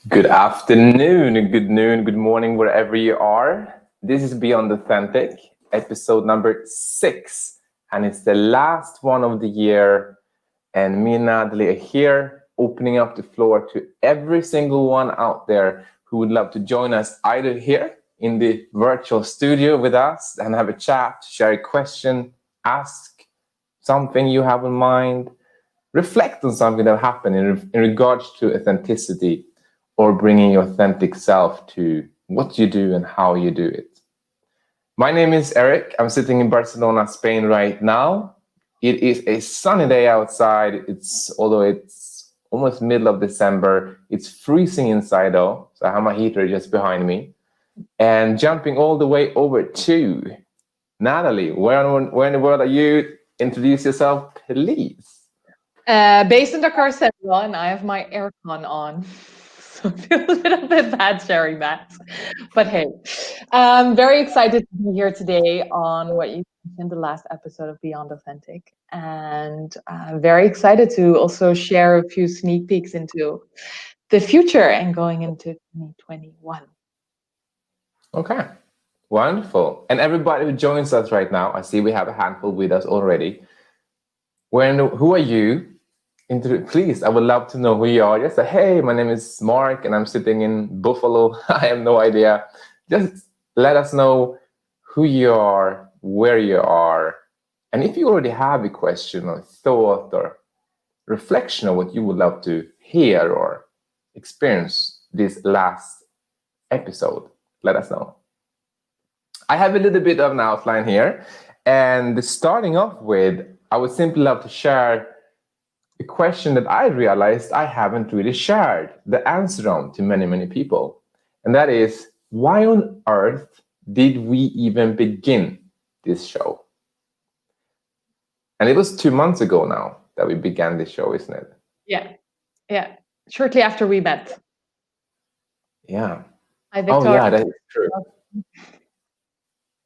Good afternoon, good noon, good morning, wherever you are. This is Beyond Authentic, episode number 6, and it's the last one of the year. And me and Nathalie are here, opening up the floor to every single one out there who would love to join us either here in the virtual studio with us and have a chat, share a question, ask something you have in mind, reflect on something that happened in regards to authenticity or bringing your authentic self to what you do and how you do it. My name is Erik. I'm sitting in Barcelona, Spain right now. It is a sunny day outside. Although it's almost middle of December, it's freezing inside though. So I have my heater just behind me. And jumping all the way over to Nathalie, where in the world are you? Introduce yourself, please. Based in Dakar, Senegal, and I have my aircon on. So it feels a little bit bad sharing that. But hey, I'm very excited to be here today on what you mentioned, the last episode of Beyond Authentic. And I'm very excited to also share a few sneak peeks into the future and going into 2021. Okay, wonderful. And everybody who joins us right now, I see we have a handful with us already. Who are you? Please, I would love to know who you are. Just say, hey, my name is Mark and I'm sitting in Buffalo. I have no idea. Just let us know who you are, where you are. And if you already have a question or thought or reflection of what you would love to hear or experience this last episode, let us know. I have a little bit of an outline here. And starting off with, I would simply love to share a question that I realized I haven't really shared the answer on to many, many people. And that is, why on earth did we even begin this show? And it was 2 months ago now that we began this show, isn't it? Yeah. Shortly after we met. Yeah. Hi, Victoria. Oh, yeah, that is true.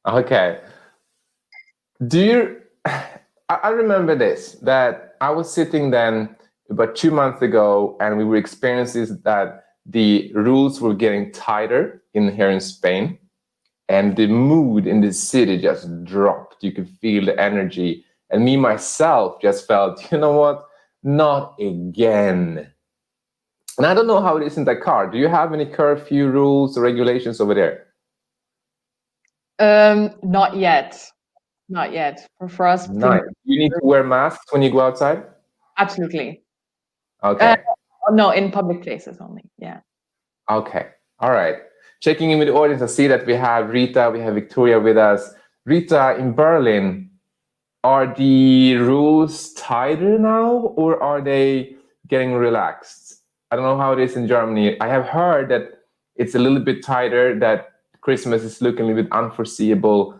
Okay. I remember this, that I was sitting then about 2 months ago and we were experiencing that the rules were getting tighter here in Spain and the mood in the city just dropped. You could feel the energy. And me, myself, just felt, you know what? Not again. And I don't know how it is in Dakar. Do you have any curfew rules or regulations over there? Not yet. Not yet. For us, Nice. You need to wear masks when you go outside? absolutely. Okay. No, in public places only. Yeah. Okay. All right. Checking in with the audience, I see that we have Rita, we have Victoria with us. Rita, in Berlin, are the rules tighter now or are they getting relaxed? I don't know how it is in Germany. I have heard that it's a little bit tighter, that Christmas is looking a little bit unforeseeable,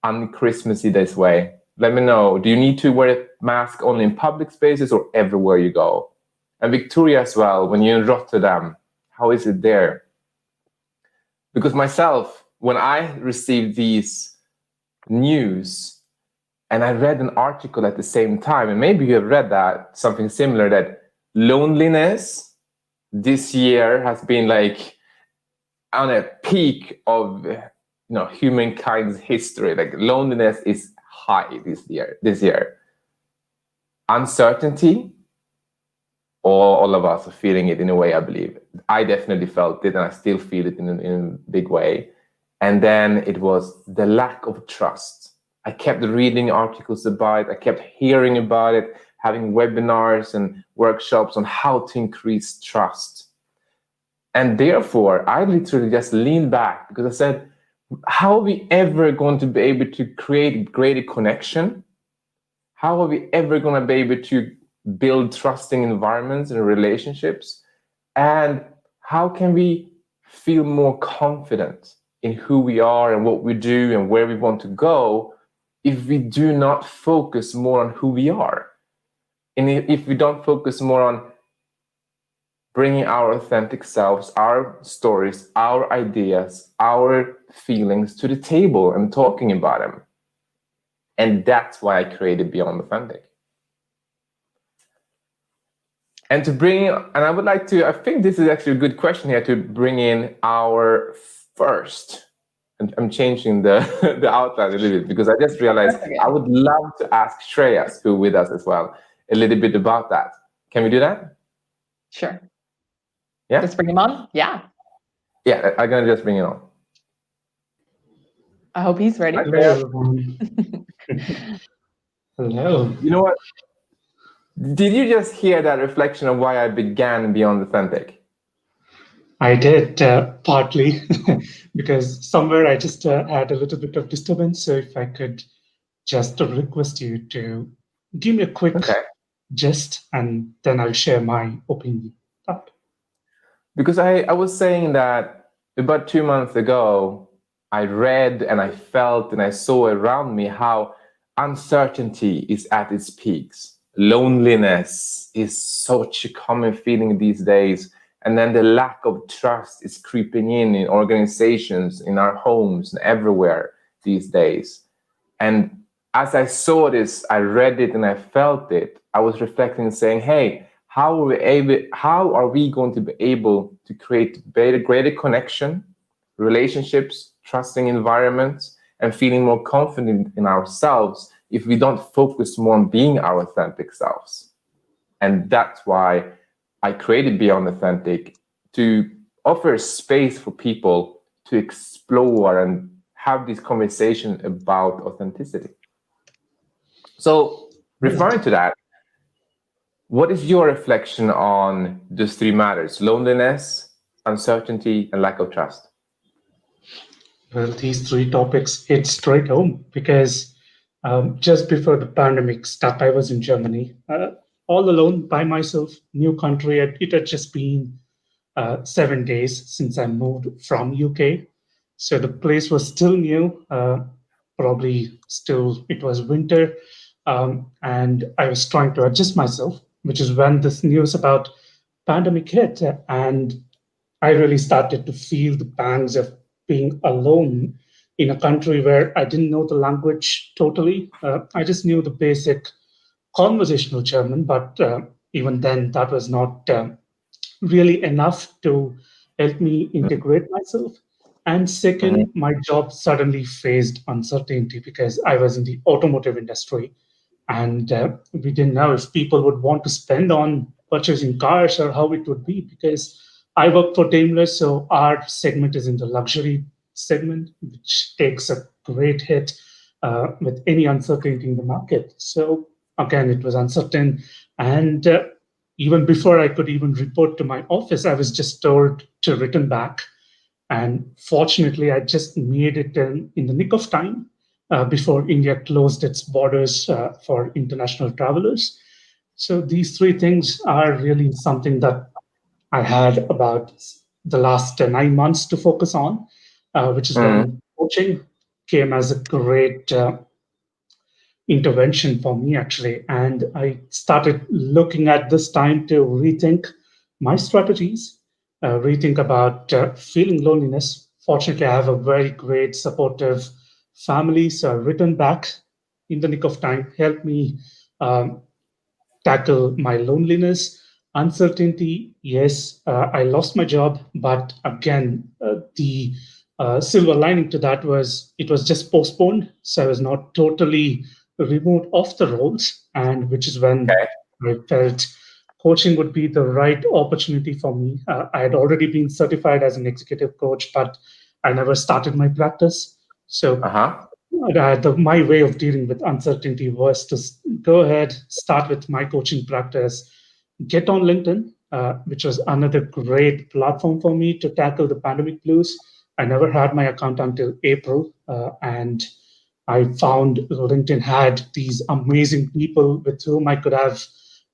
un-Christmassy this way. Let me know. Do you need to wear a mask only in public spaces or everywhere you go? And Victoria as well, when you're in Rotterdam, how is it there? Because myself, when I received these news and I read an article at the same time, and maybe you have read that, something similar, that loneliness this year has been like on a peak of humankind's history. Like loneliness is high this year. Uncertainty, all of us are feeling it in a way, I believe. I definitely felt it and I still feel it in a big way. And then it was the lack of trust. I kept reading articles about it. I kept hearing about it, having webinars and workshops on how to increase trust. And therefore, I literally just leaned back because I said, how are we ever going to be able to create greater connection? How are we ever going to be able to build trusting environments and relationships? And how can we feel more confident in who we are and what we do and where we want to go if we do not focus more on who we are? And if we don't focus more on bringing our authentic selves, our stories, our ideas, our feelings to the table and talking about them. And that's why I created Beyond Authentic. And to bring in, and I would like to, I think this is actually a good question here to bring in our first. And I'm changing the, the outline a little bit because I just realized I would love to ask Shreyas, who with us as well, a little bit about that. Can we do that? Sure. Yeah. Let's bring him on. Yeah. Yeah, I'm gonna just bring it on. I hope he's ready. Hello. Hello. You know what? Did you just hear that reflection of why I began Beyond Authentic? I did partly because somewhere I just had a little bit of disturbance. So if I could just request you to give me a quick gist and then I'll share my opinion. Because I was saying that about 2 months ago, I read and I felt and I saw around me how uncertainty is at its peaks. Loneliness is such a common feeling these days. And then the lack of trust is creeping in organizations, in our homes, and everywhere these days. And as I saw this, I read it and I felt it. I was reflecting and saying, hey, how are we going to be able to create greater connection, relationships, trusting environments, and feeling more confident in ourselves if we don't focus more on being our authentic selves? And that's why I created Beyond Authentic, to offer space for people to explore and have this conversation about authenticity. So, referring to that, what is your reflection on those three matters: loneliness, uncertainty, and lack of trust? Well, these three topics hit straight home because just before the pandemic started, I was in Germany, all alone by myself, new country. It had just been 7 days since I moved from UK. So the place was still new, probably still, it was winter. And I was trying to adjust myself, which is when this news about pandemic hit. And I really started to feel the pangs of being alone in a country where I didn't know the language totally. I just knew the basic conversational German, but even then, that was not really enough to help me integrate myself. And second, my job suddenly faced uncertainty because I was in the automotive industry. And we didn't know if people would want to spend on purchasing cars or how it would be, because I work for Daimler, so our segment is in the luxury segment, which takes a great hit with any uncertainty in the market. So again, it was uncertain. And even before I could even report to my office, I was just told to return back. And fortunately, I just made it in the nick of time before India closed its borders for international travelers. So these three things are really something that I had about the last 9 months to focus on, which is when coaching came as a great intervention for me, actually. And I started looking at this time to rethink my strategies, rethink about feeling loneliness. Fortunately, I have a very great supportive family, so I returned back in the nick of time, helped me tackle my loneliness, uncertainty. Yes, I lost my job, but again, the silver lining to that was it was just postponed, so I was not totally removed off the roles, and which is when I felt coaching would be the right opportunity for me. I had already been certified as an executive coach, but I never started my practice. So my way of dealing with uncertainty was to go ahead, start with my coaching practice, get on LinkedIn, which was another great platform for me to tackle the pandemic blues. I never had my account until April, and I found LinkedIn had these amazing people with whom I could have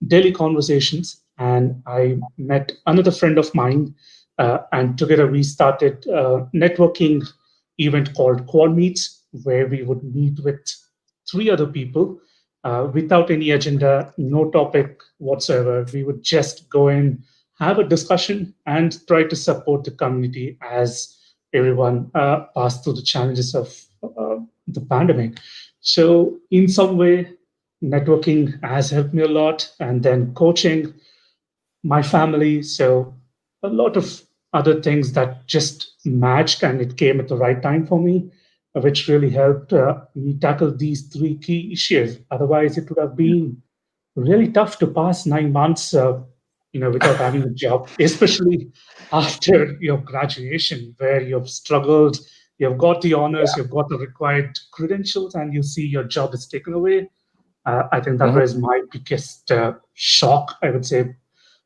daily conversations. And I met another friend of mine, and together we started a networking event called Qual Meets, where we would meet with 3 other people without any agenda, no topic whatsoever. We would just go in, have a discussion, and try to support the community as everyone passed through the challenges of the pandemic. So, in some way, networking has helped me a lot, and then coaching my family. So a lot of other things that just matched, and it came at the right time for me, which really helped me tackle these three key issues. Otherwise, it would have been really tough to pass 9 months, without having a job, especially after your graduation, where you've struggled, you've got the honors, you've got the required credentials, and you see your job is taken away. I think that Mhm. was my biggest shock, I would say.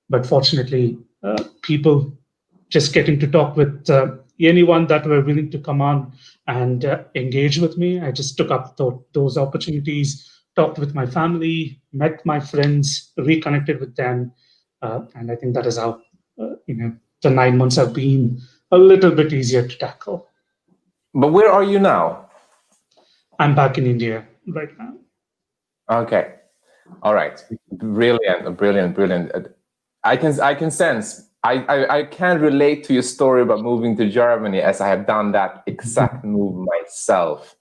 But fortunately, people just getting to talk with anyone that were willing to come on and engage with me. I just took up those opportunities, talked with my family, met my friends, reconnected with them, and I think that is how the 9 months have been a little bit easier to tackle. But where are you now? I'm back in India right now. Okay. All right. Brilliant, brilliant, brilliant. I can sense. I can relate to your story about moving to Germany, as I have done that exact move myself,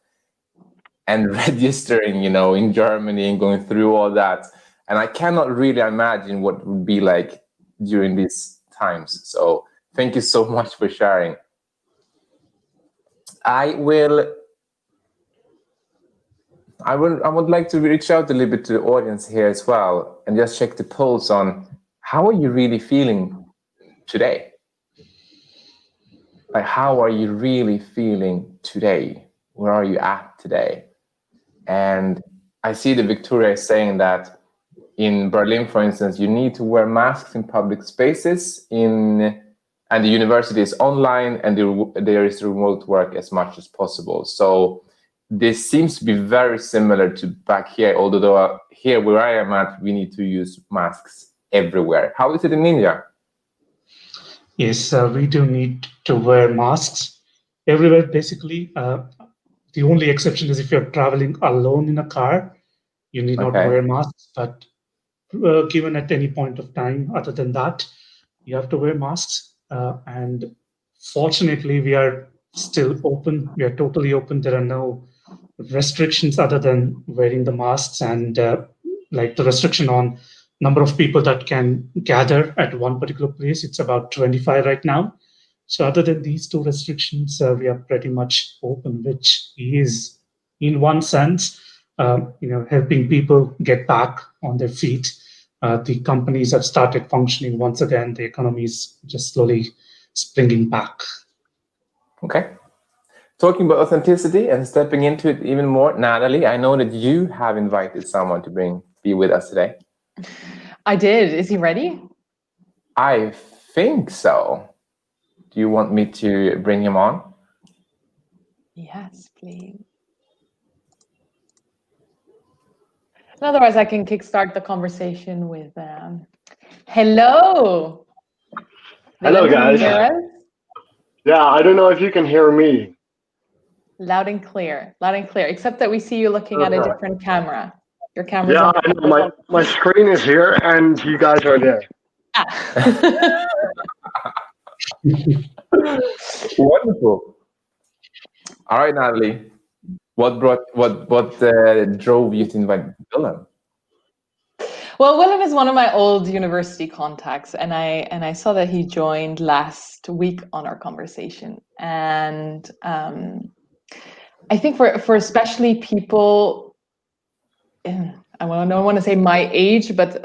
and registering, in Germany and going through all that. And I cannot really imagine what it would be like during these times. So thank you so much for sharing. I would like to reach out a little bit to the audience here as well, and just check the pulse on how are you really feeling today? Like, how are you really feeling today? Where are you at today? And I see that Victoria is saying that in Berlin, for instance, you need to wear masks in public spaces, and the university is online, and there is remote work as much as possible. So this seems to be very similar to back here, although here where I am at, we need to use masks everywhere. How is it in India? Yes, we do need to wear masks everywhere, basically. The only exception is if you're traveling alone in a car, you need not Okay. wear masks. But given at any point of time, other than that, you have to wear masks. And fortunately, we are still open. We are totally open. There are no restrictions other than wearing the masks, and like the restriction on number of people that can gather at one particular place. It's about 25 right now. So other than these two restrictions, we are pretty much open, which is, in one sense, helping people get back on their feet. The companies have started functioning once again. The economy is just slowly springing back. Okay. Talking about authenticity and stepping into it even more, Nathalie, I know that you have invited someone to be with us today. I did. Is he ready? I think so. Do you want me to bring him on? Yes, please. Otherwise, I can kickstart the conversation with hello. Hello, guys. Yeah, I don't know if you can hear me. Loud and clear, except that we see you looking at a different camera. Your camera's Yeah, I know. My screen is here and you guys are there. Wonderful. All right, Nathalie. What drove you to invite Willem? Well, Willem is one of my old university contacts, and I saw that he joined last week on our conversation. And I think for especially people, I don't want to say my age, but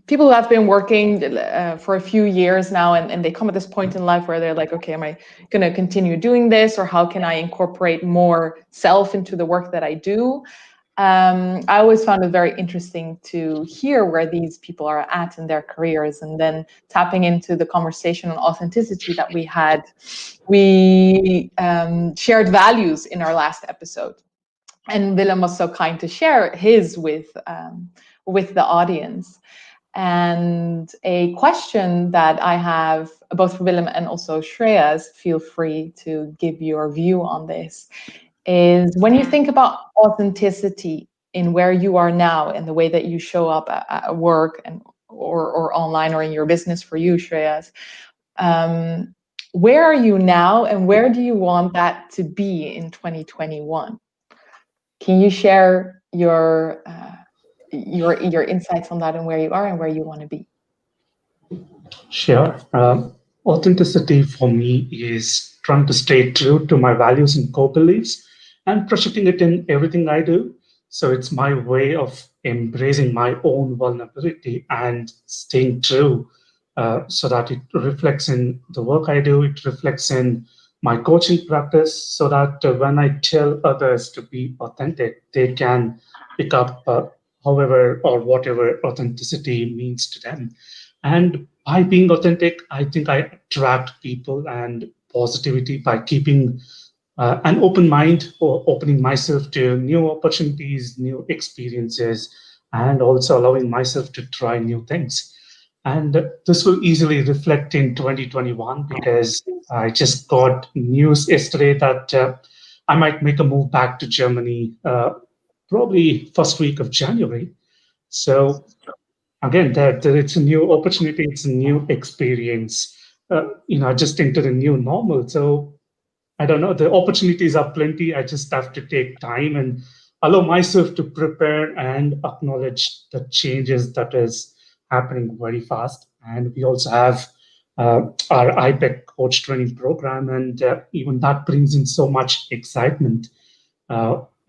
people who have been working for a few years now, and they come at this point in life where they're like, okay, am I going to continue doing this, or how can I incorporate more self into the work that I do? I always found it very interesting to hear where these people are at in their careers, and then tapping into the conversation on authenticity that we had. We shared values in our last episode, and Willem was so kind to share his with the audience. And a question that I have, both for Willem and also Shreya's, feel free to give your view on this, is when you think about authenticity in where you are now and the way that you show up at work and or online or in your business for you, Shreyas, where are you now and where do you want that to be in 2021? Can you share your insights on that and where you are and where you want to be? Sure. Authenticity for me is trying to stay true to my values and core beliefs and projecting it in everything I do. So it's my way of embracing my own vulnerability and staying true so that it reflects in the work I do, it reflects in my coaching practice, so that when I tell others to be authentic, they can pick up however or whatever authenticity means to them. And by being authentic, I think I attract people and positivity by keeping an open mind or opening myself to new opportunities, new experiences, and also allowing myself to try new things. And this will easily reflect in 2021 because I just got news yesterday that I might make a move back to Germany probably first week of January. So again, that it's a new opportunity, it's a new experience, just into the new normal. So I don't know, the opportunities are plenty. I just have to take time and allow myself to prepare and acknowledge the changes that is happening very fast. And we also have our IPEC coach training program, and even that brings in so much excitement,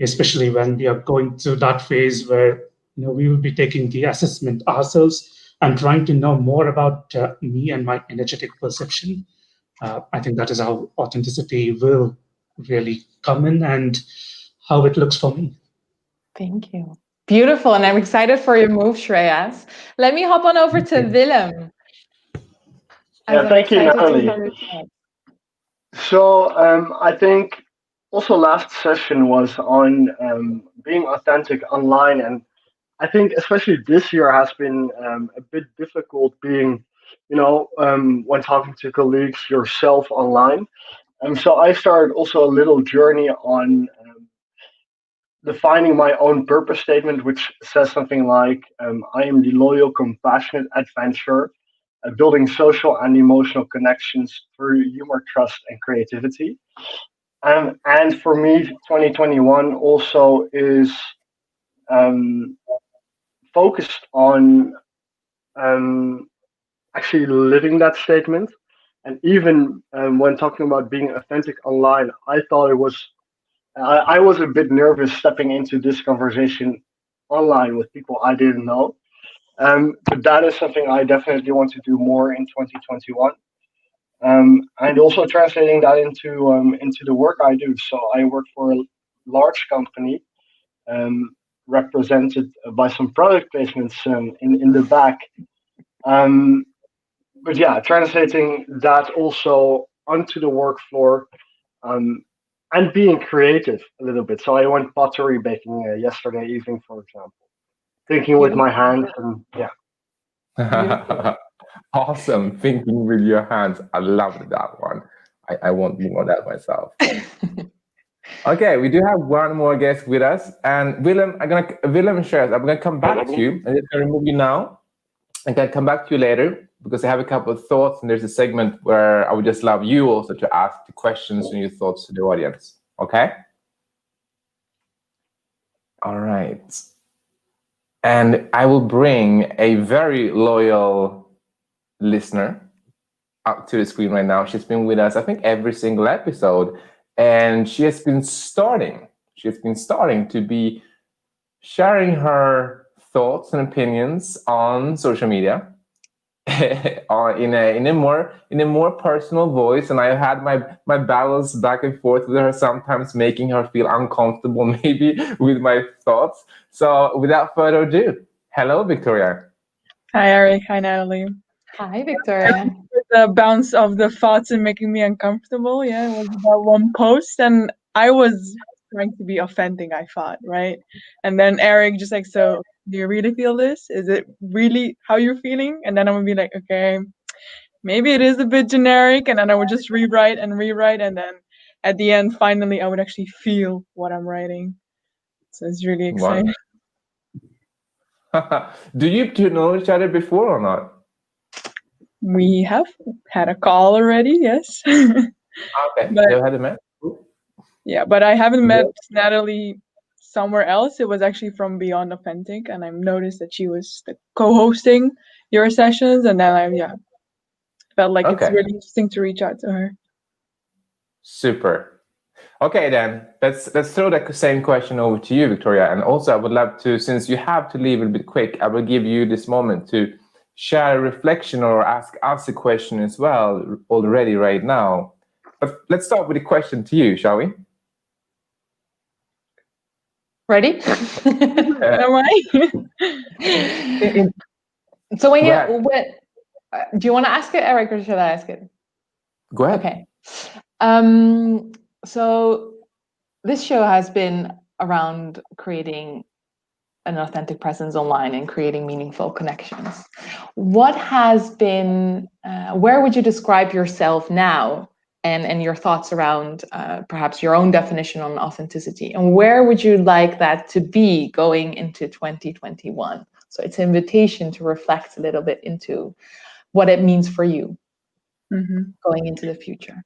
especially when we are going through that phase where we will be taking the assessment ourselves and trying to know more about me and my energetic perception. I think that is how authenticity will really come in and how it looks for me. Thank you. Beautiful. And I'm excited for your move, Shreyas. Let me hop on over to Willem. Yeah, thank you, Nathalie. So I think also last session was on being authentic online, and I think especially this year has been a bit difficult being, when talking to colleagues yourself online. So I started also a little journey on defining my own purpose statement, which says something like, I am the loyal, compassionate adventurer, building social and emotional connections through humor, trust, and creativity. And for me, 2021 also is um, focused on um, actually living that statement. And even when talking about being authentic online, I thought it was I was a bit nervous stepping into this conversation online with people I didn't know. But that is something I definitely want to do more in 2021. And also translating that into the work I do. So I work for a large company, um, represented by some product placements in the back. Um, but yeah, translating that also onto the work floor, um, and being creative a little bit. So I went pottery baking yesterday evening, for example, thinking with my hands, and yeah. Awesome. Thinking with your hands. I loved that one. I want more of that myself. Okay, we do have one more guest with us, and Willem shares. I'm gonna come back to you. I'm just gonna remove you now. I can come back to you later because I have a couple of thoughts, and there's a segment where I would just love you also to ask the questions and your thoughts to the audience. Okay? All right. And I will bring a very loyal listener up to the screen right now. She's been with us, I think, every single episode, and she has been starting to be sharing her thoughts and opinions on social media in a more personal voice. And I've had my battles back and forth with her, sometimes making her feel uncomfortable maybe with my thoughts. So without further ado, hello, Victoria. Hi, Erik. Hi, Nathalie. Hi, Victoria. The bounce of the thoughts and making me uncomfortable. Yeah, it was about one post, and I was trying to be authentic, I thought, right? And then Erik just like, so do you really feel this? Is it really how you're feeling? And then I would be like, okay, maybe it is a bit generic. And then I would just rewrite. And then at the end, finally, I would actually feel what I'm writing. So it's really exciting. Wow. Do you two know each other before or not? We have had a call already, yes. Okay, you had a met? Yeah, but I haven't met Nathalie somewhere else. It was actually from Beyond Authentic, and I noticed that she was co-hosting your sessions, and then felt like it's Okay. really interesting to reach out to her. Super. Okay, then let's throw that same question over to you, Victoria. And also, I would love to, since you have to leave a bit quick, I will give you this moment to share a reflection or ask us a question as well already right now. But let's start with a question to you, shall we? Ready? Am I? So when Go you, ahead. do you want to ask it, Erik, or should I ask it? Go ahead. Okay. So this show has been around creating an authentic presence online and creating meaningful connections. What has been, where would you describe yourself now and your thoughts around perhaps your own definition on authenticity? And where would you like that to be going into 2021? So it's an invitation to reflect a little bit into what it means for you going into the future.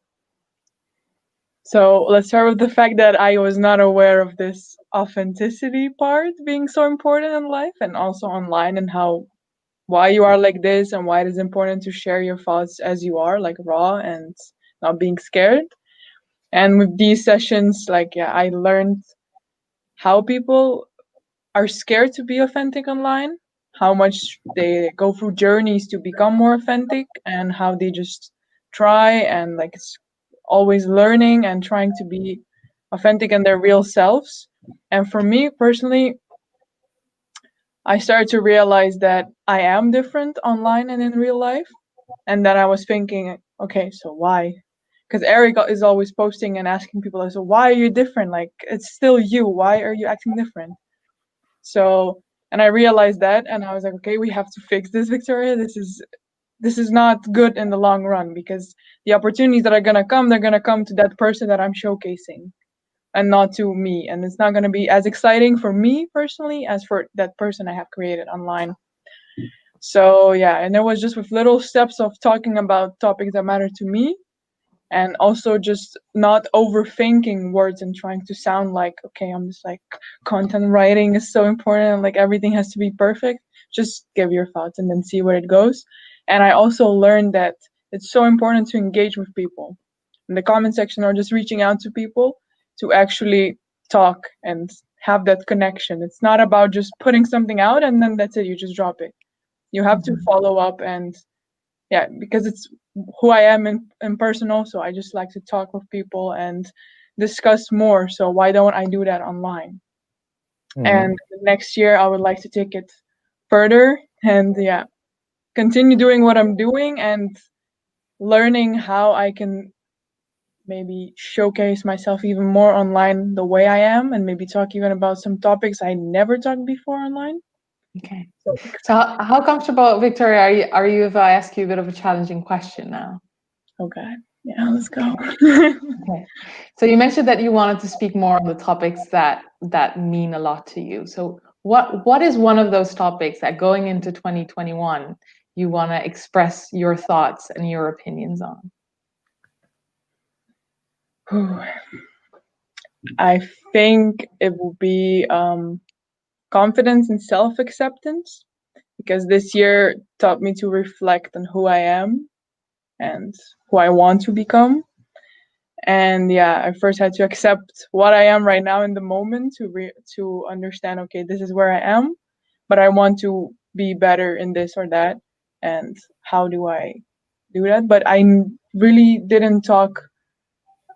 So let's start with the fact that I was not aware of this authenticity part being so important in life and also online, and why you are like this and why it is important to share your thoughts as you are, like raw and not being scared. And with these sessions, I learned how people are scared to be authentic online, how much they go through journeys to become more authentic, and how they just try and it's always learning and trying to be authentic in their real selves. And for me personally, I started to realize that I am different online and in real life. And then I was thinking, okay, so why? Because Erik is always posting and asking people, so why are you different? Like, it's still you. Why are you acting different? So, and I realized that, and I was like, okay, we have to fix this, Victoria. This is not good in the long run, because the opportunities that are gonna come, they're gonna come to that person that I'm showcasing, and not to me. And it's not gonna be as exciting for me personally as for that person I have created online. So yeah, and it was just with little steps of talking about topics that matter to me, and also just not overthinking words and trying to sound like, okay, I'm just like, content writing is so important, like everything has to be perfect. Just give your thoughts and then see where it goes. And I also learned that it's so important to engage with people in the comment section, or just reaching out to people to actually talk and have that connection. It's not about just putting something out and then that's it, you just drop it. You have to follow up, and yeah, because it's who I am in person also. I just like to talk with people and discuss more. So why don't I do that online? And next year I would like to take it further and continue doing what I'm doing and learning how I can maybe showcase myself even more online the way I am, and maybe talk even about some topics I never talked before online. Okay. So how comfortable, Victoria, are you if I ask you a bit of a challenging question now? Okay. Yeah, let's go. Okay. So you mentioned that you wanted to speak more on the topics that mean a lot to you. So what is one of those topics that going into 2021 you want to express your thoughts and your opinions on? I think it will be confidence and self-acceptance, because this year taught me to reflect on who I am and who I want to become. And I first had to accept what I am right now in the moment to understand, okay, this is where I am, but I want to be better in this or that, and how do I do that? But I really didn't talk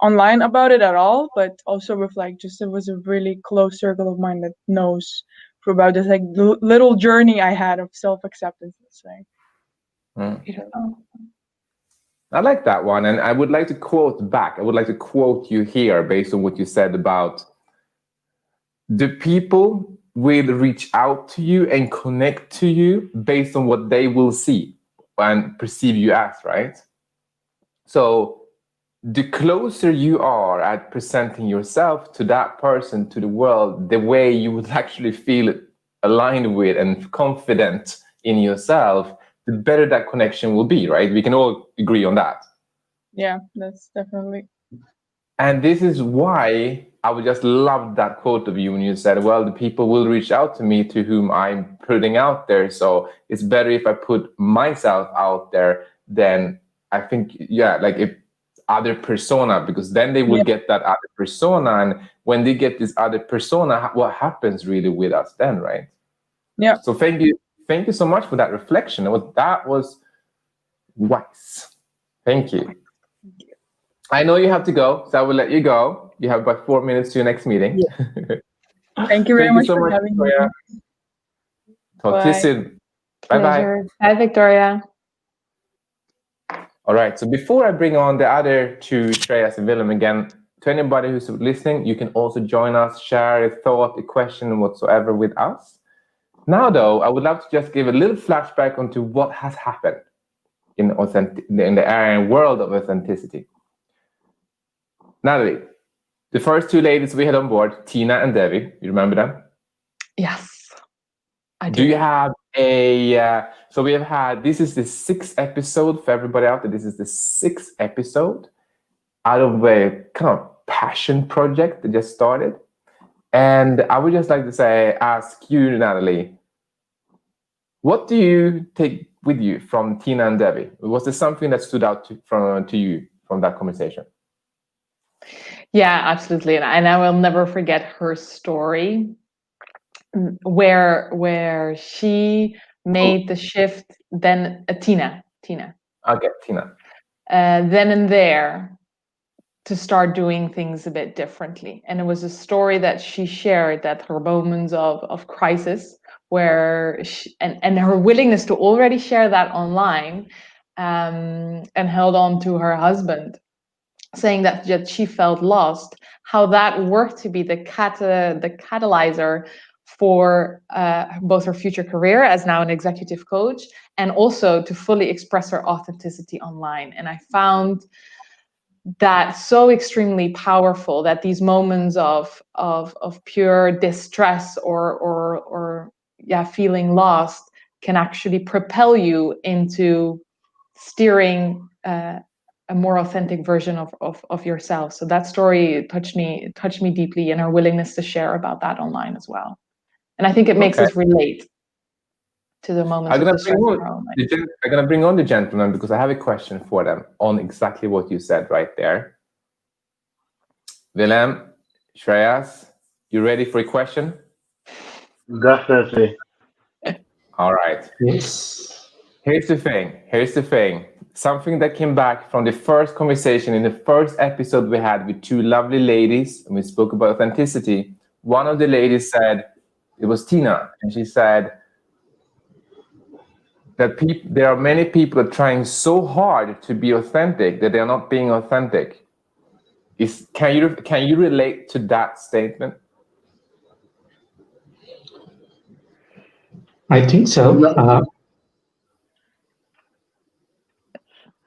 online about it at all, but also with it was a really close circle of mine that knows for about this little journey I had of self-acceptance, let's say. Beautiful. I like that one. And I would like to quote back. I would like to quote you here based on what you said about the people will reach out to you and connect to you based on what they will see and perceive you as, right? So the closer you are at presenting yourself to that person, to the world, the way you would actually feel aligned with and confident in yourself, the better that connection will be, right? We can all agree on that. Yeah, that's definitely. And this is why I would just love that quote of you when you said, well, the people will reach out to me to whom I'm putting out there. So it's better if I put myself out there than I think, yeah, like if other persona, because then they will get that other persona, and when they get this other persona, what happens really with us then, right? Yeah. So thank you so much for that reflection. That was wise. Thank you. I know you have to go, so I will let you go. You have about 4 minutes to your next meeting. Yeah. Thank you very much for having me. Talk to you soon. Bye-bye. Bye, Victoria. All right, so before I bring on the other two, Shreyas and Willem again, to anybody who's listening, you can also join us, share a thought, a question, whatsoever with us. Now, though, I would love to just give a little flashback onto what has happened in the area and world of authenticity. Nathalie, the first two ladies we had on board, Tina and Devi, you remember them? Yes, I do. Do you have so we have had, this is the 6th episode for everybody out there. This is the 6th episode out of a kind of passion project that just started. And I would just like to ask you, Nathalie, what do you take with you from Tina and Devi? Was there something that stood out to you from that conversation? Yeah, absolutely. And I will never forget her story where she made the shift, then Tina. Okay, Tina. Then and there to start doing things a bit differently. And it was a story that she shared, that her moments of crisis, where and her willingness to already share that online, and held on to her husband, saying that she felt lost, how that worked to be the catalyzer for both her future career as now an executive coach, and also to fully express her authenticity online. And I found that so extremely powerful, that these moments of pure distress or feeling lost can actually propel you into steering a more authentic version of yourself. So that story touched me deeply, and her willingness to share about that online as well. And I think it makes us relate to the moments of distress in our own life. I'm going to bring on the gentlemen because I have a question for them on exactly what you said right there. Willem, Shreyas, you ready for a question? Definitely. All right. Yes. Here's the thing. Something that came back from the first conversation in the first episode we had with two lovely ladies, and we spoke about authenticity. One of the ladies said, it was Tina, and she said that there are many people that are trying so hard to be authentic that they are not being authentic. Can you relate to that statement? I think so.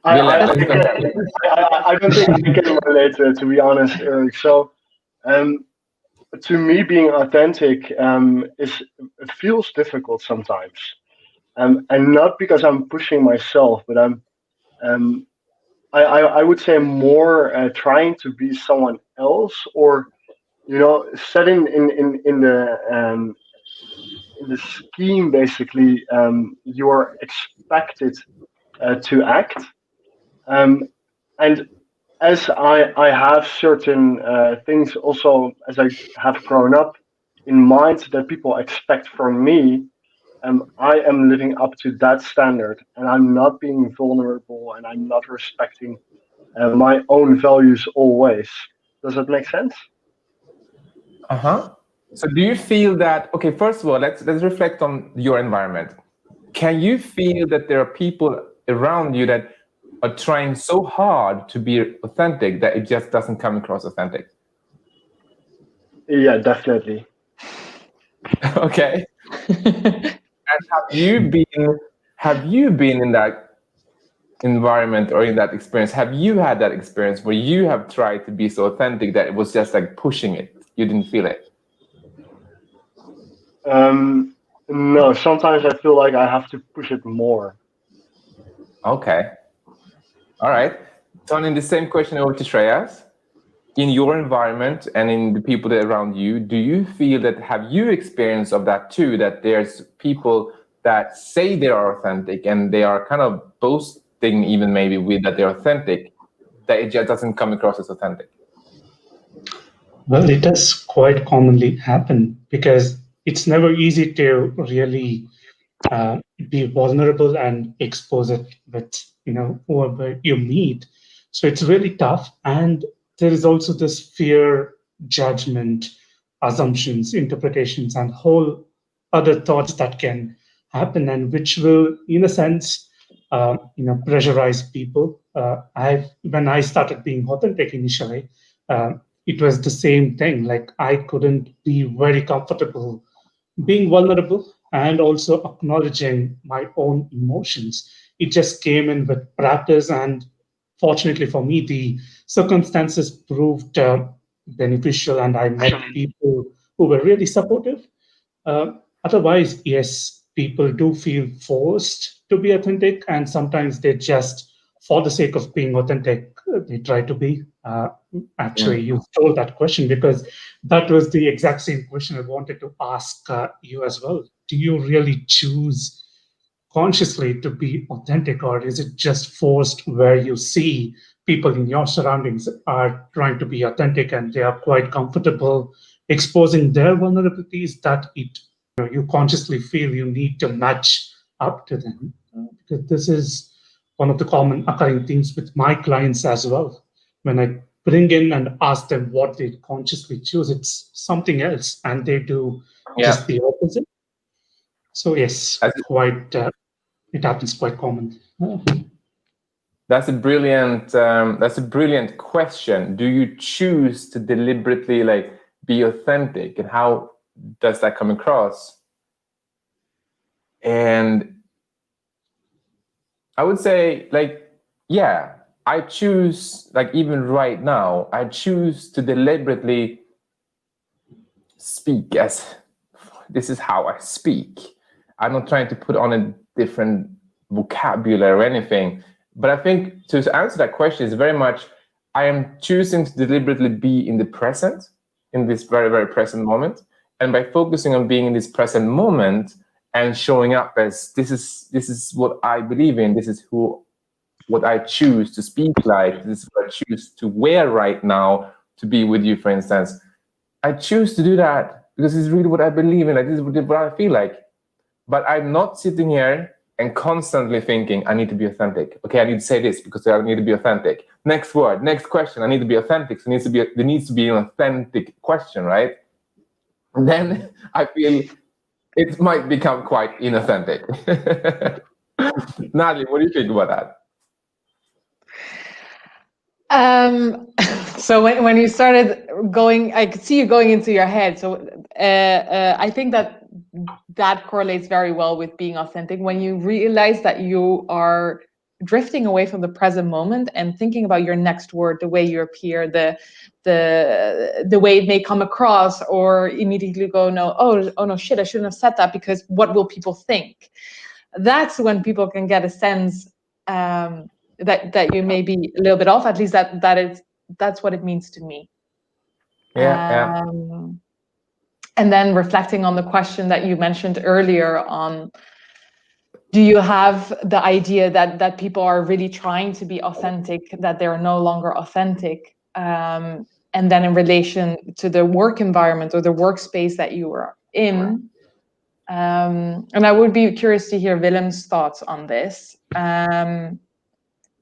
I don't think I can relate to it, to be honest, Erik. So, to me, being authentic it feels difficult sometimes, and not because I'm pushing myself, but I would say more trying to be someone else, or setting in the scheme basically. You are expected to act. And as I have certain things also, as I have grown up in mind that people expect from me, I am living up to that standard, and I'm not being vulnerable, and I'm not respecting my own values always. Does that make sense? So do you feel that, okay, first of all, let's reflect on your environment. Can you feel that there are people around you that are trying so hard to be authentic that it just doesn't come across authentic? Yeah, definitely. Okay. And have you been in that environment or in that experience? Have you had that experience where you have tried to be so authentic that it was just like pushing it? You didn't feel it? No, sometimes I feel like I have to push it more. Okay. All right. Turning the same question over to Shreyas. In your environment and in the people that are around you, do you feel that, have you experience of that too, that there's people that say they are authentic and they are kind of thing, even maybe with that they're authentic, that it just doesn't come across as authentic? Well, it does quite commonly happen because it's never easy to really be vulnerable and expose it with whoever you meet. So it's really tough, and there is also this fear, judgment, assumptions, interpretations, and whole other thoughts that can happen, and which will, in a sense, pressurize people. When I started being authentic initially, uh, it was the same thing. Like I couldn't be very comfortable being vulnerable and also acknowledging my own emotions. It just came in with practice, and fortunately for me, the circumstances proved beneficial, and I met people who were really supportive. Otherwise, yes, people do feel forced to be authentic, and sometimes they just, for the sake of being authentic, they try to be. Actually, you stole that question because that was the exact same question I wanted to ask you as well. Do you really choose consciously to be authentic, or is it just forced where you see people in your surroundings are trying to be authentic and they are quite comfortable exposing their vulnerabilities that you consciously feel you need to match up to them? Because this is one of the common occurring things with my clients as well. When I bring in and ask them what they consciously choose, it's something else, and they do just the opposite. So yes, quite it happens quite commonly. That's a brilliant question. Do you choose to deliberately be authentic, and how does that come across? And I would say, yeah, I choose, even right now, I choose to deliberately speak as this is how I speak. I'm not trying to put on a different vocabulary or anything. But I think to answer that question is very much, I am choosing to deliberately be in the present, in this very, very present moment. And by focusing on being in this present moment and showing up as this is what I believe in, this is what I choose to speak like, this is what I choose to wear right now to be with you, for instance. I choose to do that because it's really what I believe in. This is what I feel like. But I'm not sitting here and constantly thinking, I need to be authentic. Okay, I need to say this because I need to be authentic. Next word, next question, I need to be authentic. So there needs to be an authentic question, right? And then I feel it might become quite inauthentic. Nathalie, what do you think about that? So when you started going, I could see you going into your head. So I think that correlates very well with being authentic. When you realize that you are drifting away from the present moment and thinking about your next word, the way you appear, the way it may come across, or immediately go, oh no, shit, I shouldn't have said that because what will people think? That's when people can get a sense that you may be a little bit off. At least that's what it means to me. Yeah. And then reflecting on the question that you mentioned earlier on, do you have the idea that people are really trying to be authentic, that they're no longer authentic? And then in relation to the work environment or the workspace that you were in, and I would be curious to hear Willem's thoughts on this,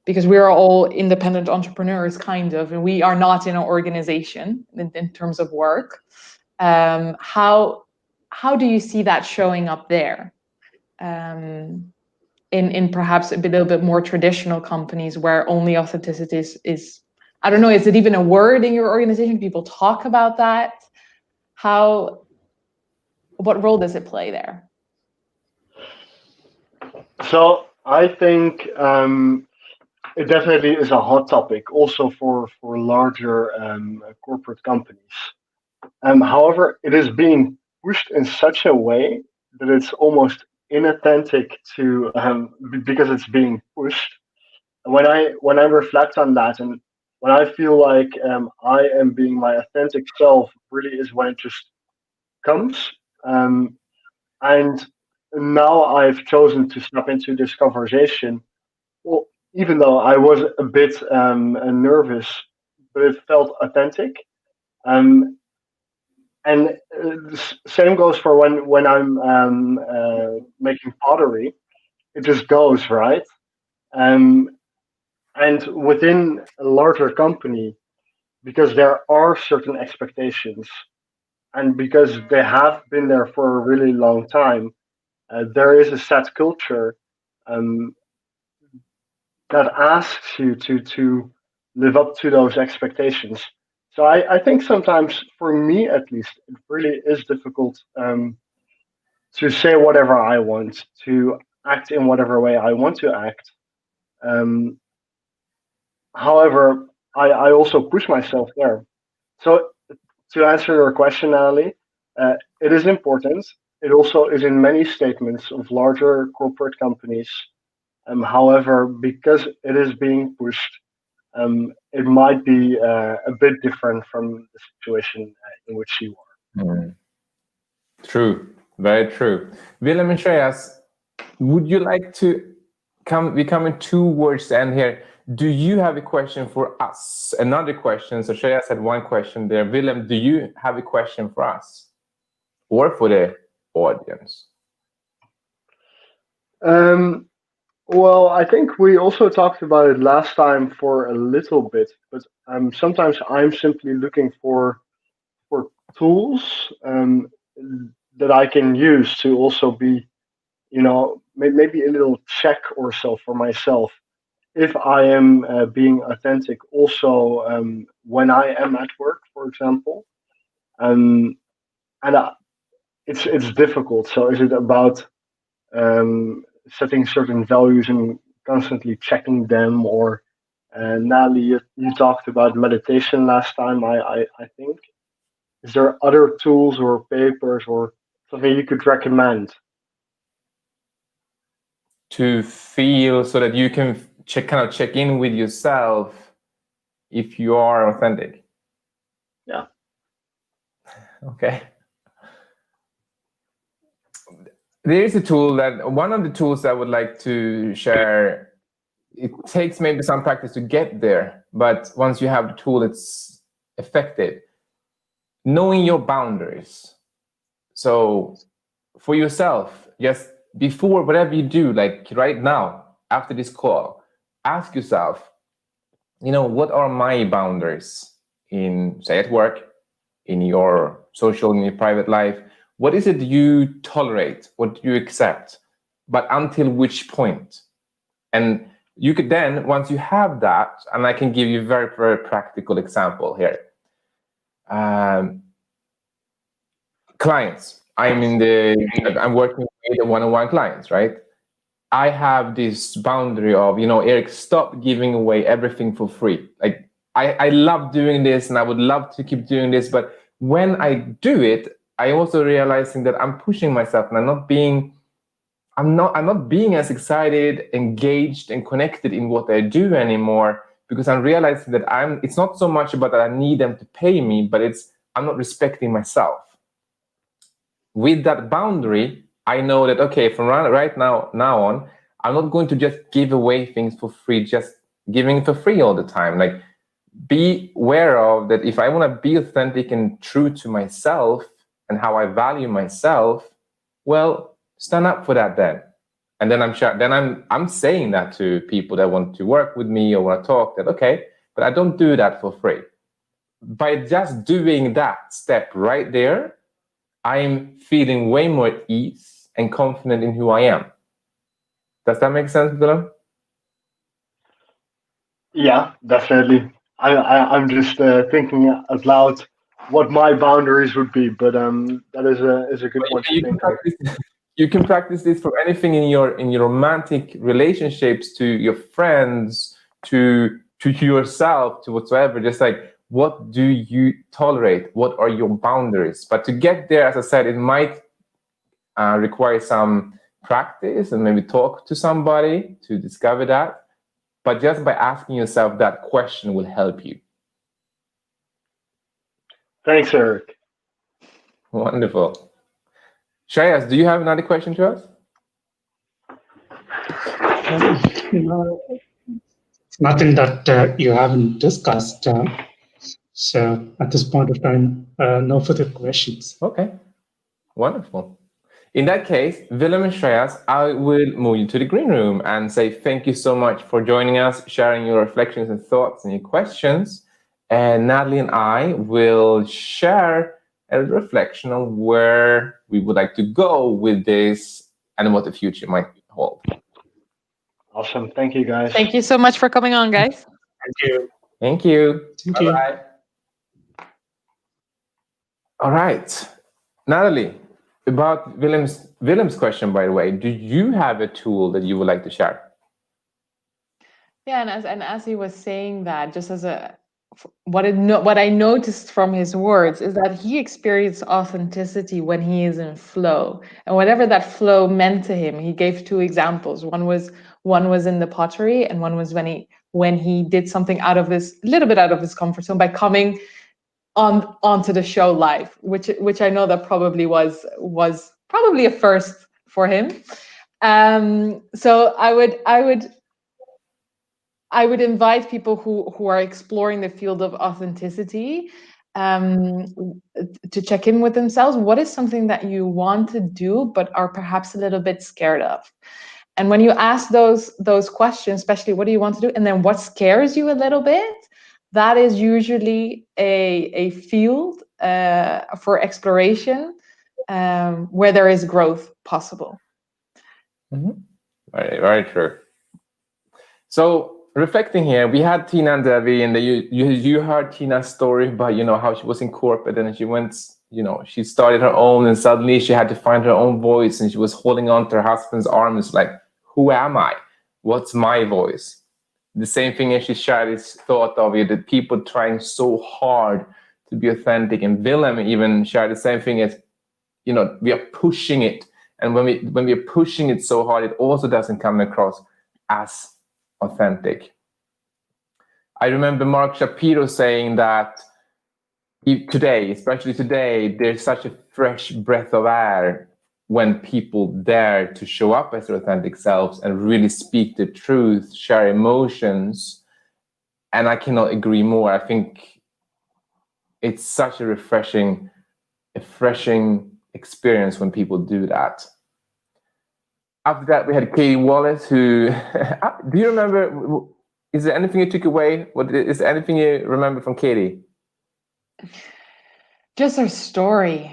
because we are all independent entrepreneurs, kind of, and we are not in an organization in terms of work. How do you see that showing up there? In perhaps a little bit more traditional companies where only authenticity is, I don't know, is it even a word in your organization? People talk about that. What role does it play there? So I think it definitely is a hot topic also for larger corporate companies. However, it is being pushed in such a way that it's almost inauthentic to because it's being pushed. When I reflect on that, and when I feel like I am being my authentic self, really is when it just comes. And now I've chosen to step into this conversation. Well, even though I was a bit nervous, but it felt authentic. Um, and same goes for when I'm making pottery. It just goes right. Um, and within a larger company, because there are certain expectations, and because they have been there for a really long time, there is a set culture um, that asks you to live up to those expectations. So I think sometimes, for me at least, it really is difficult to say whatever I want, to act in whatever way I want to act. Um, However, I also push myself there. So to answer your question, Ali, it is important. It also is in many statements of larger corporate companies. However, because it is being pushed, it might be a bit different from the situation in which you are. Mm. True, very true. Willem and Shreyas, would you like to we come towards the end here? Do you have a question for us? Another question. So Shreyas had one question there. Willem, do you have a question for us or for the audience? Well, I think we also talked about it last time for a little bit, but sometimes I'm simply looking for tools that I can use to also be, maybe a little check or so for myself if I am being authentic. Also, when I am at work, for example, um, and it's difficult. So, is it about setting certain values and constantly checking them, or Nali, you talked about meditation last time. I think. Is there other tools or papers or something you could recommend? To feel so that you can check in with yourself if you are authentic. Yeah. Okay. There is a tool one of the tools I would like to share. It takes maybe some practice to get there, but once you have the tool, it's effective. Knowing your boundaries. So for yourself, just before whatever you do, like right now, after this call, ask yourself, what are my boundaries in, say, at work, in your social, in your private life? What is it you tolerate? What do you accept? But until which point? And you could then, once you have that, and I can give you a very, very practical example here. Clients. I'm working with one-on-one clients, right? I have this boundary of, Erik, stop giving away everything for free. Like I love doing this and I would love to keep doing this, but when I do it, I also realizing that I'm pushing myself and I'm not being as excited, engaged, and connected in what I do anymore, because I'm realizing that it's not so much about that I need them to pay me, but I'm not respecting myself. With that boundary, I know that, okay, from right now on, I'm not going to just give away things for free, just giving for free all the time. Like, be aware of that. If I want to be authentic and true to myself and how I value myself, well, stand up for that then. And then I'm saying that to people that want to work with me or want to talk, that, okay, but I don't do that for free. By just doing that step right there, I'm feeling way more ease and confident in who I am. Does that make sense, Willem? Yeah, definitely. I'm just thinking out loud what my boundaries would be, but that is a good one to think of. You can practice this for anything in your romantic relationships, to your friends, to yourself, to whatsoever. Just like, what do you tolerate? What are your boundaries? But to get there, as I said, it might require some practice and maybe talk to somebody to discover that. But just by asking yourself that question will help you. Thanks, Erik. Wonderful. Shreyas, do you have another question to us? Nothing that you haven't discussed. So at this point of time, no further questions. Okay, wonderful. In that case, Willem and Shreyas, I will move you to the green room and say thank you so much for joining us, sharing your reflections and thoughts and your questions. And Nathalie and I will share a reflection on where we would like to go with this and what the future might hold. Awesome. Thank you, guys. Thank you so much for coming on, guys. Thank you. Thank you. Thank you. Bye-bye. All right. Nathalie, about Willem's question, by the way, do you have a tool that you would like to share? Yeah, and as he was saying that, just as what I noticed from his words is that he experienced authenticity when he is in flow, and whatever that flow meant to him. He gave two examples. One was in the pottery, and one was when he did something little bit out of his comfort zone by coming onto the show live, which I know that probably was probably a first for him. So I would invite people who are exploring the field of authenticity to check in with themselves. What is something that you want to do but are perhaps a little bit scared of? And when you ask those questions, especially what do you want to do, and then what scares you a little bit, that is usually a field for exploration where there is growth possible. Mm-hmm. Very, very true. So reflecting here, we had Tina and Debbie, and you heard Tina's story about how she was in corporate and she went, she started her own, and suddenly she had to find her own voice, and she was holding on to her husband's arms like, who am I? What's my voice? The same thing as she shared this thought of it, that people trying so hard to be authentic, and Willem even shared the same thing as, we are pushing it, and when we are pushing it so hard, it also doesn't come across as authentic. I remember Mark Shapiro saying that especially today, there's such a fresh breath of air when people dare to show up as their authentic selves and really speak the truth, share emotions. And I cannot agree more. I think it's such a refreshing experience when people do that. After that, we had Katie Wallace, who, do you remember, is there anything you took away? Is there anything you remember from Katie? Just her story.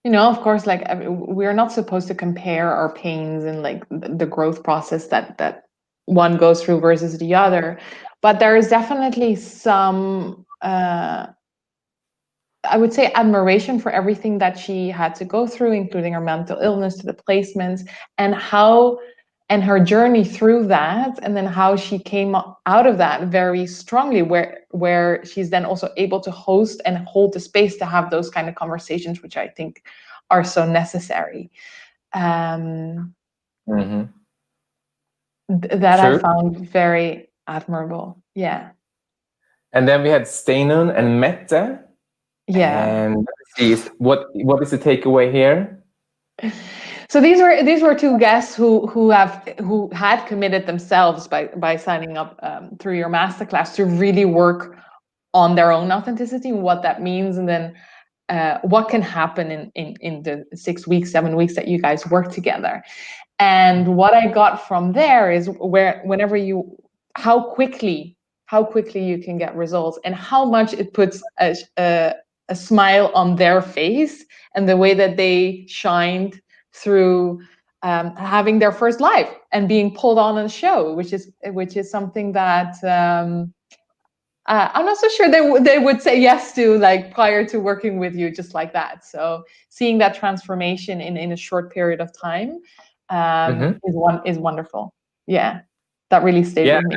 Of course, we're not supposed to compare our pains and the growth process that one goes through versus the other. But there is definitely some, I would say, admiration for everything that she had to go through, including her mental illness, to the placements, and her journey through that, and then how she came out of that very strongly, where she's then also able to host and hold the space to have those kind of conversations, which I think are so necessary. That I found very admirable. Yeah. And then we had Steinun and Mette. Yeah. And what is the takeaway here? So these were two guests who had committed themselves by signing up through your masterclass to really work on their own authenticity and what that means, and then what can happen in the 6 weeks, 7 weeks that you guys work together. And what I got from there is how quickly you can get results, and how much it puts a smile on their face, and the way that they shined through having their first live and being pulled on a show, which is something that I'm not so sure they would say yes to, prior to working with you just like that. So seeing that transformation in a short period of time is wonderful. Yeah, that really stayed with me.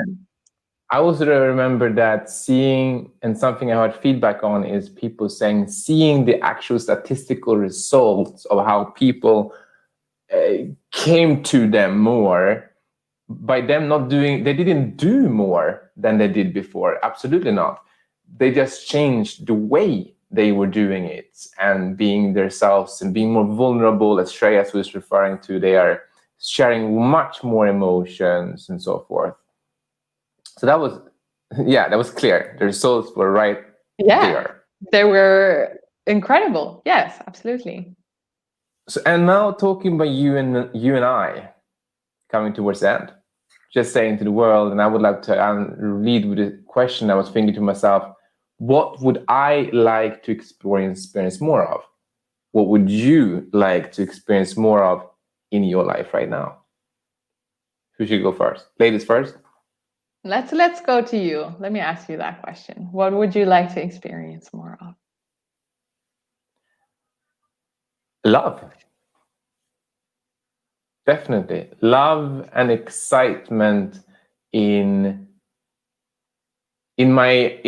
I also remember that seeing, and something I had feedback on, is people seeing the actual statistical results of how people came to them more by them not doing, they didn't do more than they did before. Absolutely not. They just changed the way they were doing it and being themselves and being more vulnerable, as Shreyas was referring to. They are sharing much more emotions and so forth. So that was, that was clear. The results were right there. They were incredible. Yes, absolutely. So, and now talking about you and I, coming towards the end, just saying to the world, and I would like to lead with a question I was thinking to myself: what would I like to experience more of? What would you like to experience more of in your life right now? Who should go first? Ladies first. Let's go to you. Let me ask you that question. What would you like to experience more of? Love. Definitely. Love and excitement in my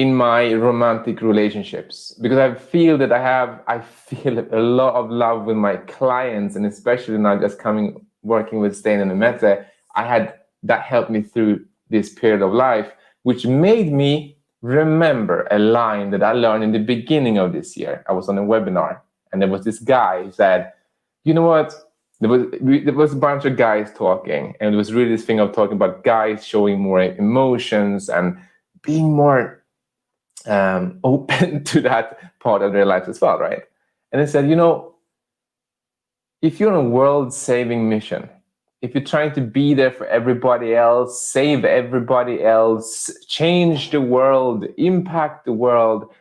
romantic relationships, because I feel that I feel a lot of love with my clients, and especially now just working with Stein and Mette, that helped me through this period of life, which made me remember a line that I learned in the beginning of this year. I was on a webinar, and there was this guy who said, you know what? There was a bunch of guys talking, and it was really this thing of talking about guys showing more emotions and being more open to that part of their lives as well, right? And they said, if you're on a world-saving mission, if you're trying to be there for everybody else, save everybody else, change the world, impact the world,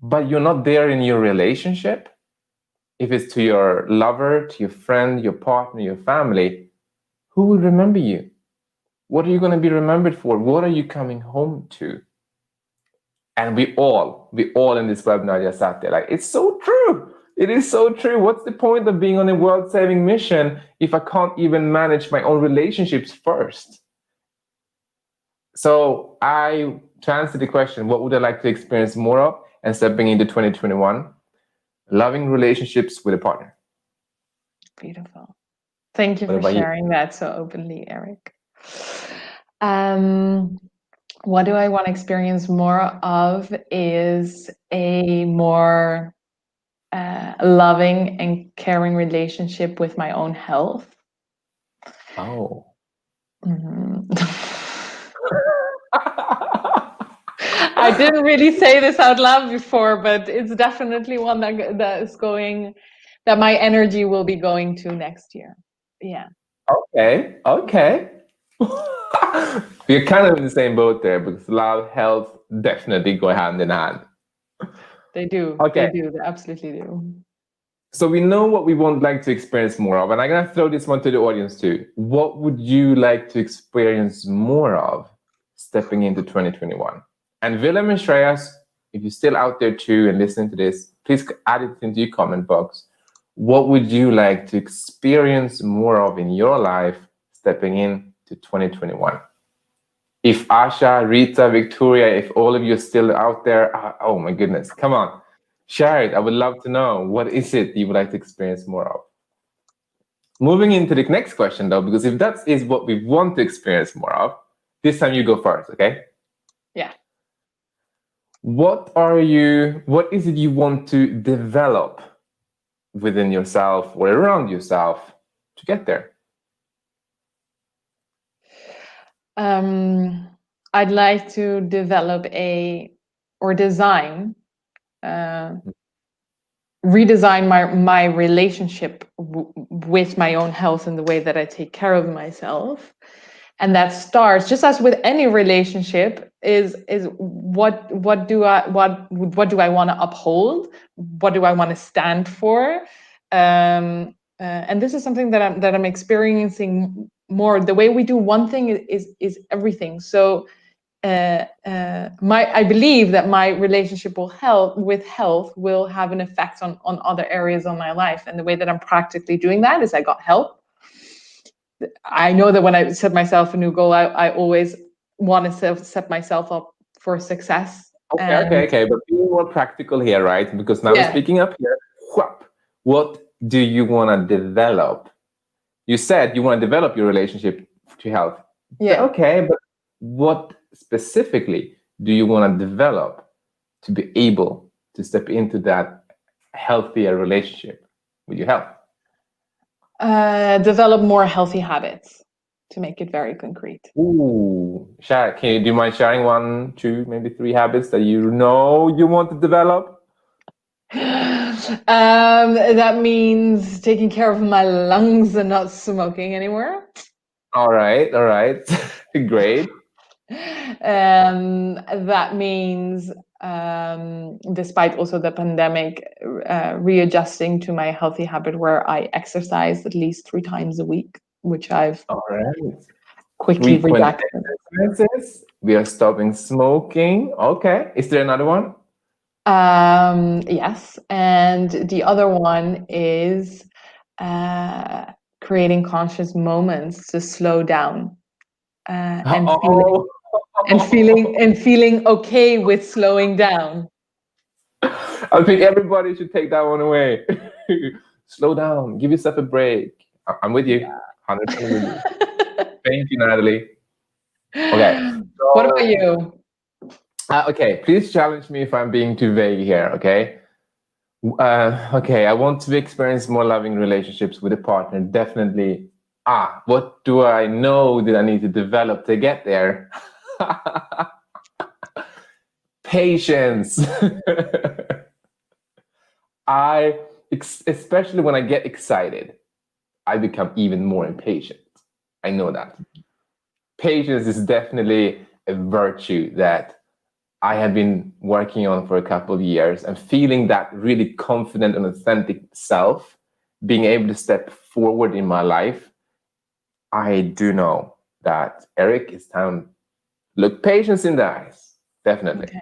but you're not there in your relationship, if it's to your lover, to your friend, your partner, your family, who will remember you? What are you going to be remembered for? What are you coming home to? And we all in this webinar just sat there like, it's so true. It is so true. What's the point of being on a world-saving mission if I can't even manage my own relationships first? So to answer the question, what would I like to experience more of and stepping into 2021? Loving relationships with a partner. Beautiful. Thank you for sharing that so openly, Erik. What do I want to experience more of is a more loving and caring relationship with my own health. Oh. Mm-hmm. I didn't really say this out loud before, but it's definitely one that my energy will be going to next year. Yeah. Okay. We're kind of in the same boat there, because love, health definitely go hand in hand. They do. Okay. They do. They absolutely do. So we know what we would like to experience more of, and I'm gonna throw this one to the audience too. What would you like to experience more of stepping into 2021? And Willem and Shreyas, if you're still out there too and listening to this, please add it into your comment box. What would you like to experience more of in your life stepping into 2021? If Asha, Rita, Victoria, if all of you are still out there, oh my goodness, come on, share it. I would love to know, what is it you would like to experience more of? Moving into the next question though, because if that is what we want to experience more of, this time you go first, okay? Yeah. What is it you want to develop within yourself or around yourself to get there? I'd like to develop redesign my relationship with my own health and the way that I take care of myself. And that starts, just as with any relationship, is what do I want to uphold? What do I want to stand for? And this is something that I'm experiencing more. The way we do one thing is everything. So I believe that my relationship with health will have an effect on other areas of my life. And the way that I'm practically doing that is I got help. I know that when I set myself a new goal, I always want to set myself up for success. Okay. But being more practical here, right? Because now we're speaking up here. What do you want to develop? You said you want to develop your relationship to health. Yeah. Okay, but what specifically do you want to develop to be able to step into that healthier relationship with your health? Develop more healthy habits, to make it very concrete. Ooh, do you mind sharing 1, 2, maybe 3 habits that you know you want to develop? That means taking care of my lungs and not smoking anymore. All right, great. That means, despite also the pandemic, readjusting to my healthy habit where I exercise at least 3 times a week, which I've All right. quickly Frequent redacted. exercises. We are stopping smoking. Okay. Is there another one? Yes, and the other one is creating conscious moments to slow down and feeling okay with slowing down. I think everybody should take that one away. Slow down. Give yourself a break. I'm with you. 100% with you. Thank you, Natalie. Okay. So, what about you? Okay. Please challenge me if I'm being too vague here. Okay. Okay. I want to experience more loving relationships with a partner. Definitely. What do I know that I need to develop to get there? Patience. Especially when I get excited, I become even more impatient. I know that. Patience is definitely a virtue that I have been working on for a couple of years, and feeling that really confident and authentic self, being able to step forward in my life. I do know that, Erik, it's time to look patience in the eyes. Definitely. Okay.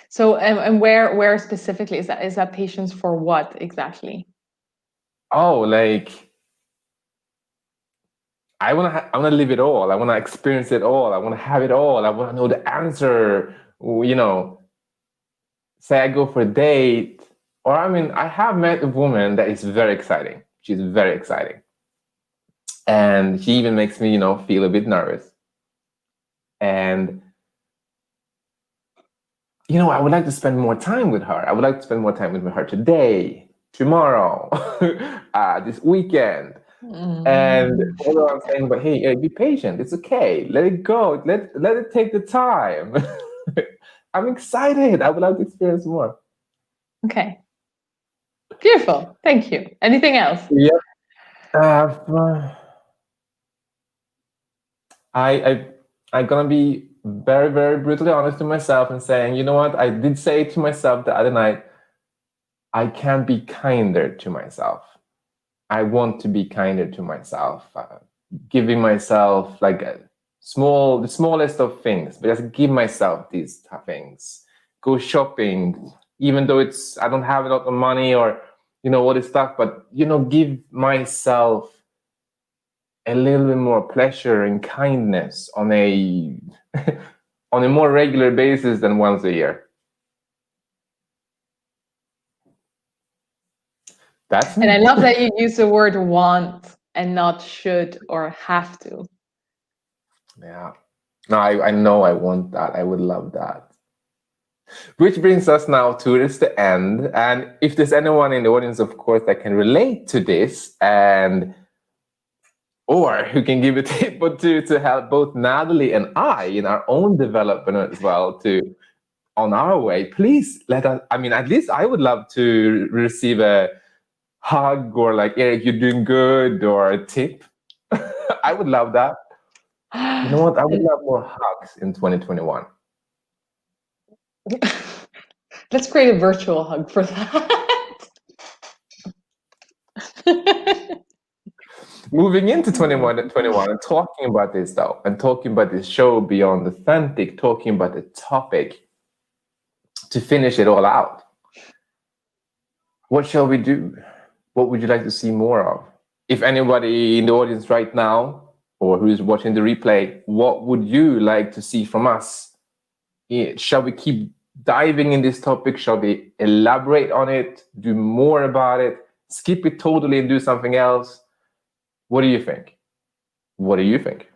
So, and where specifically is that? Is that patience for what exactly? Oh, like I wanna live it all. I wanna experience it all. I wanna have it all. I wanna know the answer. You know, say I go for a date, or I have met a woman that is very exciting. She's very exciting, and she even makes me, feel a bit nervous. And I would like to spend more time with her. I would like to spend more time with her today, tomorrow, this weekend. And although I'm saying, but hey, be patient. It's okay. Let it go. Let it take the time. I'm excited. I would like to experience more. Okay. Beautiful. Thank you. Anything else? Yeah. I'm gonna be very, very brutally honest to myself and saying, you know what? I did say to myself the other night, I can be kinder to myself. I want to be kinder to myself, giving myself like the smallest of things, but just give myself these things. Go shopping, even though I don't have a lot of money or all this stuff, but give myself a little bit more pleasure and kindness on a on a more regular basis than once a year. That's me. And I love that you use the word want and not should or have to. Yeah. No, I know I want that. I would love that. Which brings us now towards the end. And if there's anyone in the audience, of course, that can relate to this or who can give a tip or two to help both Nathalie and I in our own development as well on our way, please let us. At least I would love to receive a hug or like, Erik, you're doing good, or a tip. I would love that. You know what? I would love more hugs in 2021. Let's create a virtual hug for that. Moving into 2021 and talking about this though, and talking about this show Beyond Authentic, talking about the topic to finish it all out. What shall we do? What would you like to see more of? If anybody in the audience right now, or who's watching the replay, what would you like to see from us? Shall we keep diving in this topic? Shall we elaborate on it, do more about it, skip it totally and do something else? What do you think? What do you think?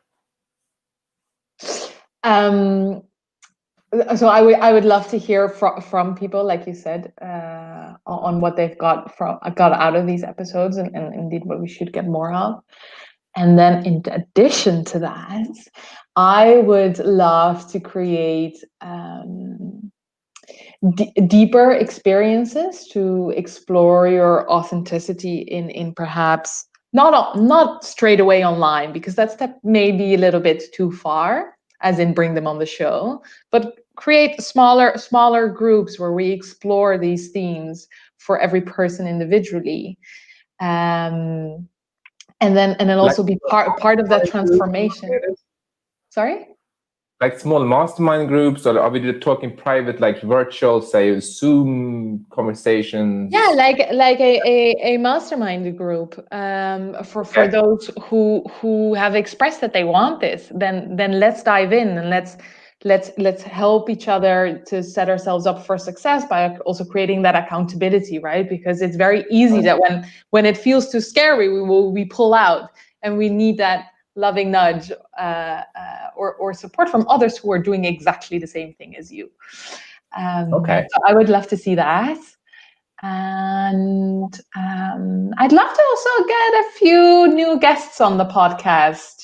So I would love to hear from people, like you said, on what they've got out of these episodes, and indeed what we should get more of. And then in addition to that, I would love to create deeper experiences to explore your authenticity in perhaps not straight away online, because that step may be a little bit too far, as in bring them on the show, but create smaller groups where we explore these themes for every person individually, and then also be part of that transformation. Sorry? Like small mastermind groups, or are we just talking private, like virtual, say Zoom conversations? Yeah, like a mastermind group, for those who have expressed that they want this. Then let's dive in, and let's help each other to set ourselves up for success by also creating that accountability, right? Because it's very easy that when it feels too scary, we pull out, and we need that loving nudge or support from others who are doing exactly the same thing as you. Okay. So I would love to see that. And I'd love to also get a few new guests on the podcast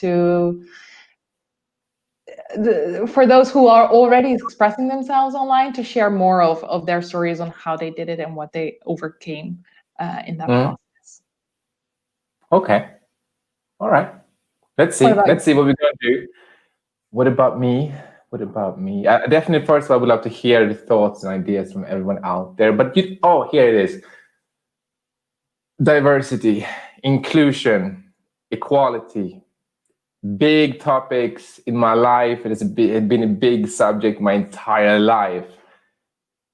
for those who are already expressing themselves online, to share more of their stories on how they did it and what they overcame in that process. Okay. All right. Let's see. Let's see what we're going to do. What about me? Definitely, first, I would love to hear the thoughts and ideas from everyone out there. But here it is. Diversity, inclusion, equality. Big topics in my life. It has been a big subject my entire life.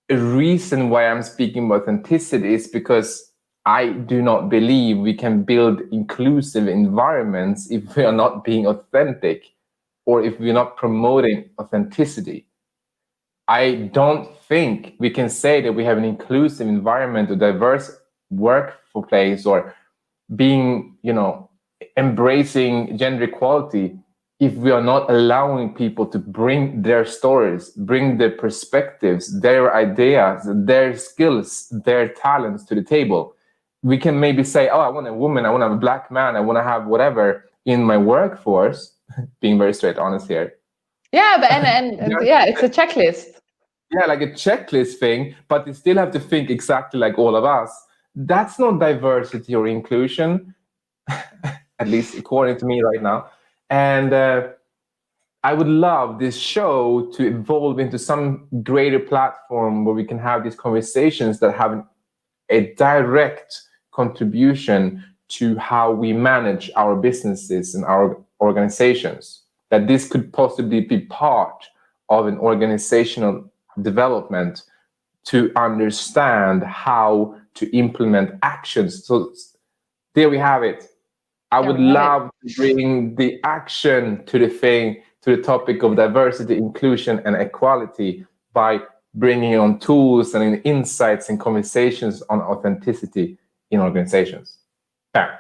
A reason why I'm speaking about authenticity is because I do not believe we can build inclusive environments if we are not being authentic, or if we're not promoting authenticity. I don't think we can say that we have an inclusive environment, a diverse workplace, or being, embracing gender equality, if we are not allowing people to bring their stories, bring their perspectives, their ideas, their skills, their talents to the table. We can maybe say, I want a woman, I want to have a black man, I want to have whatever in my workforce, being very straight honest here. Yeah, but it's a checklist. Yeah, like a checklist thing, but you still have to think exactly like all of us. That's not diversity or inclusion, at least according to me right now. And I would love this show to evolve into some greater platform where we can have these conversations that have a direct contribution to how we manage our businesses and our organizations. That this could possibly be part of an organizational development to understand how to implement actions. So there we have it. I would love to bring the action to the topic of diversity, inclusion, and equality by bringing on tools and insights and conversations on authenticity in organizations. Yeah.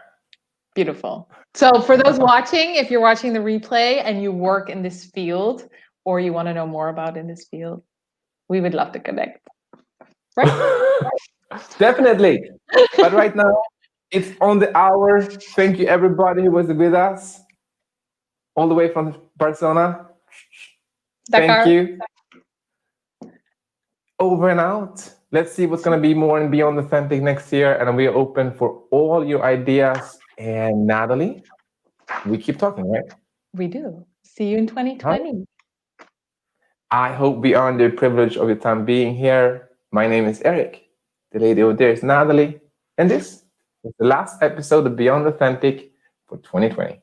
Beautiful. So for those watching, if you're watching the replay and you work in this field, or you want to know more about in this field, we would love to connect. Right? Definitely. But right now, it's on the hour. Thank you, everybody who was with us, all the way from Barcelona. Dakar. Thank you. Over and out. Let's see what's going to be more and beyond authentic next year. And we are open for all your ideas. And Nathalie, we keep talking, right? We do. See you in 2020. I hope we earned the privilege of your time being here. My name is Erik. The lady over there is Nathalie. And this is the last episode of Beyond Authentic for 2020.